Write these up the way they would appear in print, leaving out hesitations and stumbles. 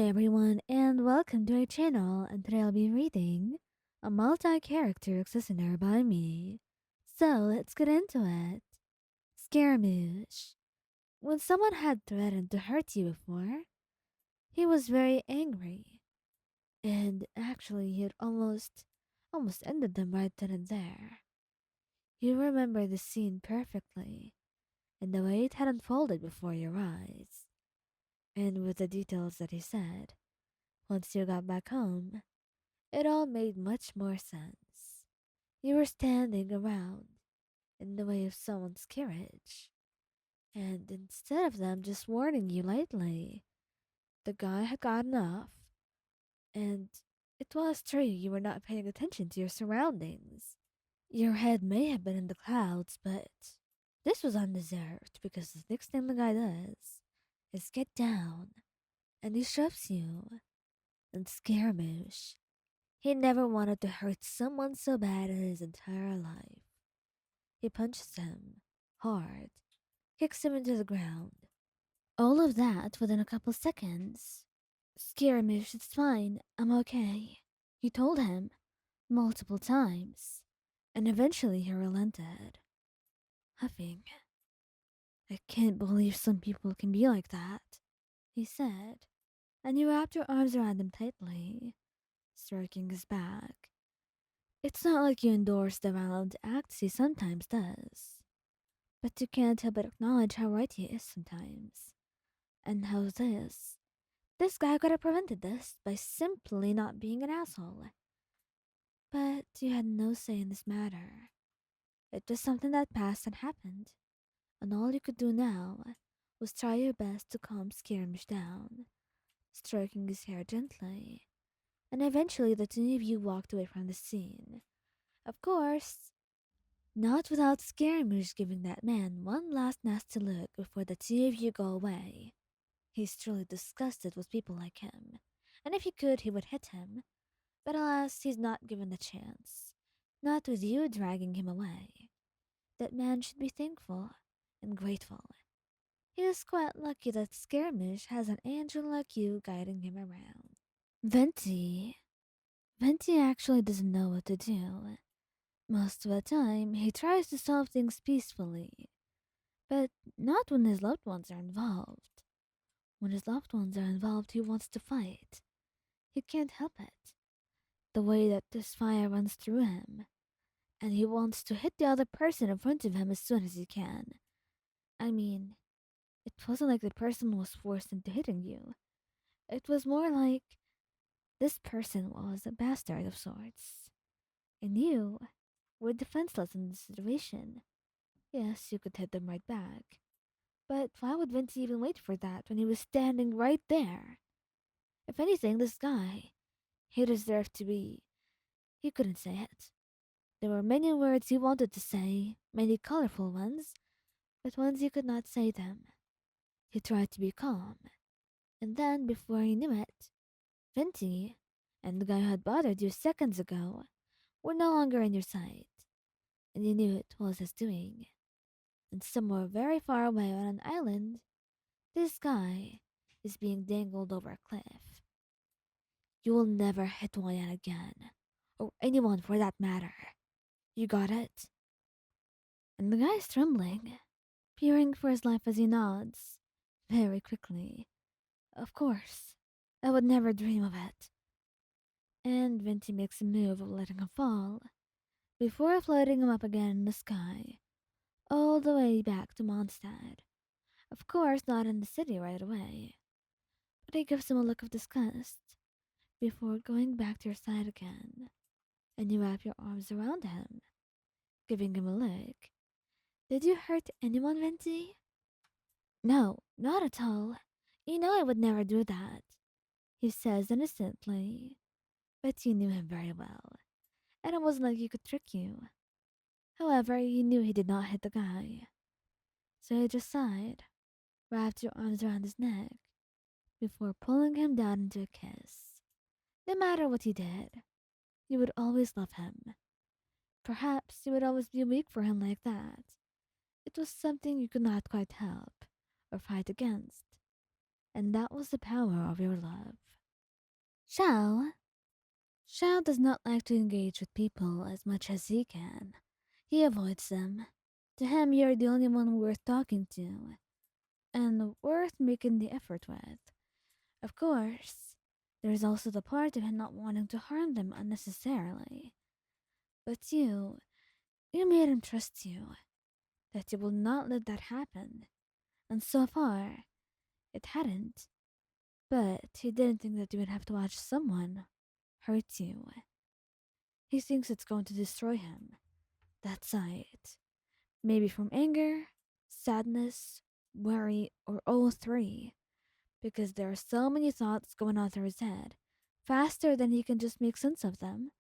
everyone, and welcome to our channel. And today I'll be reading a multi-character expositioner by me. So let's get into it. Scaramouche. When someone had threatened to hurt you before, he was very angry, and actually he had almost ended them right then and there. You remember the scene perfectly, and the way it had unfolded before your eyes, and with the details that he said. Once you got back home, it all made much more sense. You were standing around in the way of someone's carriage, and instead of them just warning you lightly, the guy had gotten off, and it was true you were not paying attention to your surroundings. Your head may have been in the clouds, but this was undeserved because the next thing the guy does is get down and he shoves you. And Scaramouche, he never wanted to hurt someone so bad in his entire life. He punches him hard, kicks him into the ground. All of that within a couple seconds. Scaramouche, it's fine, I'm okay. He told him multiple times, and eventually he relented, huffing. I can't believe some people can be like that, he said, and you wrapped your arms around him tightly, stroking his back. It's not like you endorse the violent acts he sometimes does, but you can't help but acknowledge how right he is sometimes. And how this guy could have prevented this by simply not being an asshole. But you had no say in this matter. It was something that passed and happened, and all you could do now was try your best to calm Skirmish down, stroking his hair gently, and eventually the two of you walked away from the scene. Of course, not without Scaramouche giving that man one last nasty look before the two of you go away. He's truly disgusted with people like him, and if he could, he would hit him. But alas, he's not given the chance. Not with you dragging him away. That man should be thankful and grateful. He is quite lucky that Scaramouche has an angel like you guiding him around. Venti. Venti actually doesn't know what to do. Most of the time, he tries to solve things peacefully, but not when his loved ones are involved. When his loved ones are involved, he wants to fight. He can't help it. The way that this fire runs through him, and he wants to hit the other person in front of him as soon as he can. I mean, it wasn't like the person was forced into hitting you. It was more like this person was a bastard of sorts, and you were defenseless in the situation. Yes, you could hit them right back. But why would Vince even wait for that when he was standing right there? If anything, this guy, he deserved to be. He couldn't say it. There were many words he wanted to say, many colorful ones, but ones he could not say them. He tried to be calm, and then, before he knew it, Venti and the guy who had bothered you seconds ago were no longer in your sight, and you knew it was his doing. And somewhere very far away on an island, this guy is being dangled over a cliff. You will never hit Wayan again, or anyone for that matter. You got it? And the guy is trembling, peering for his life as he nods, very quickly. Of course, I would never dream of it. And Venti makes a move of letting him fall, before floating him up again in the sky, all the way back to Mondstadt. Of course, not in the city right away, but he gives him a look of disgust before going back to your side again, and you wrap your arms around him, giving him a look. Did you hurt anyone, Venti? No, not at all. You know I would never do that, he says innocently. But you knew him very well, and it wasn't like he could trick you. However, you knew he did not hit the guy, so you just sighed, wrapped your arms around his neck, before pulling him down into a kiss. No matter what he did, you would always love him. Perhaps you would always be weak for him like that. It was something you could not quite help or fight against. and that was the power of your love. Xiao. Xiao does not like to engage with people as much as he can. He avoids them. To him, you're the only one worth talking to, and worth making the effort with. Of course, there's also the part of him not wanting to harm them unnecessarily. But you made him trust you, that you will not let that happen. And so far, it hadn't. But he didn't think that you would have to watch someone hurt you. He thinks it's going to destroy him. That sight. Maybe from anger, sadness, worry, or all three. Because there are so many thoughts going on through his head, faster than he can just make sense of them,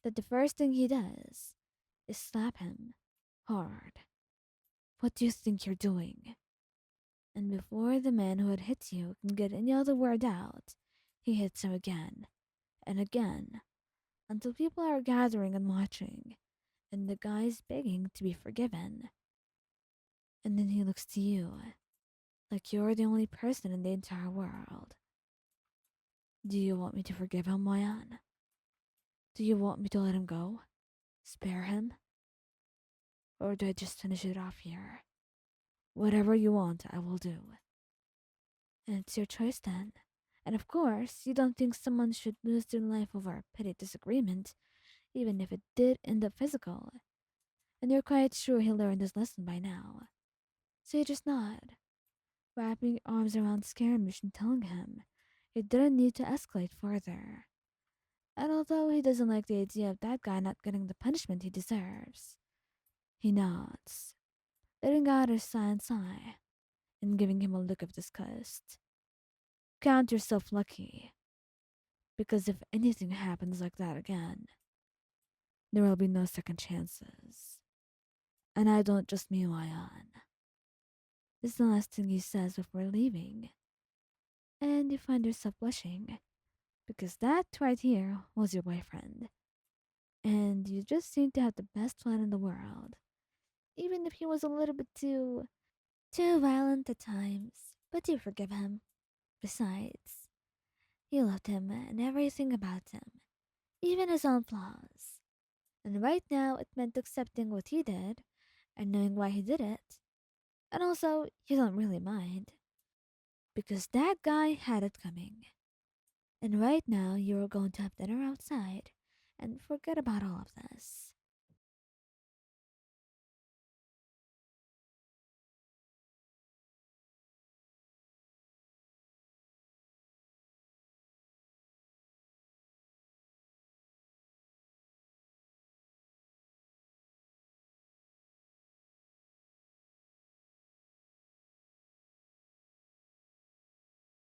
that the first thing he does is slap him hard. What do you think you're doing? And before the man who had hit you can get any other word out, he hits him again and again until people are gathering and watching, and the guy's begging to be forgiven. And then he looks to you like you're the only person in the entire world. Do you want me to forgive him, Moyan? Do you want me to let him go? Spare him? Or do I just finish it off here? Whatever you want, I will do. And it's your choice then. And of course, you don't think someone should lose their life over a petty disagreement, even if it did end up physical. And you're quite sure he learned his lesson by now. So you just nod, wrapping your arms around Scaramouche and telling him he didn't need to escalate further. And although he doesn't like the idea of that guy not getting the punishment he deserves, he nods, letting out a silent sigh and giving him a look of disgust. Count yourself lucky, because if anything happens like that again, there will be no second chances. And I don't just mean Ryan. This is the last thing he says before leaving. And you find yourself blushing, because that right here was your boyfriend. And you just seem to have the best friend in the world, even if he was a little bit too violent at times. But you forgive him. Besides, you loved him and everything about him, even his own flaws. And right now, it meant accepting what he did and knowing why he did it. And also, you don't really mind, because that guy had it coming. And right now, you are going to have dinner outside and forget about all of this.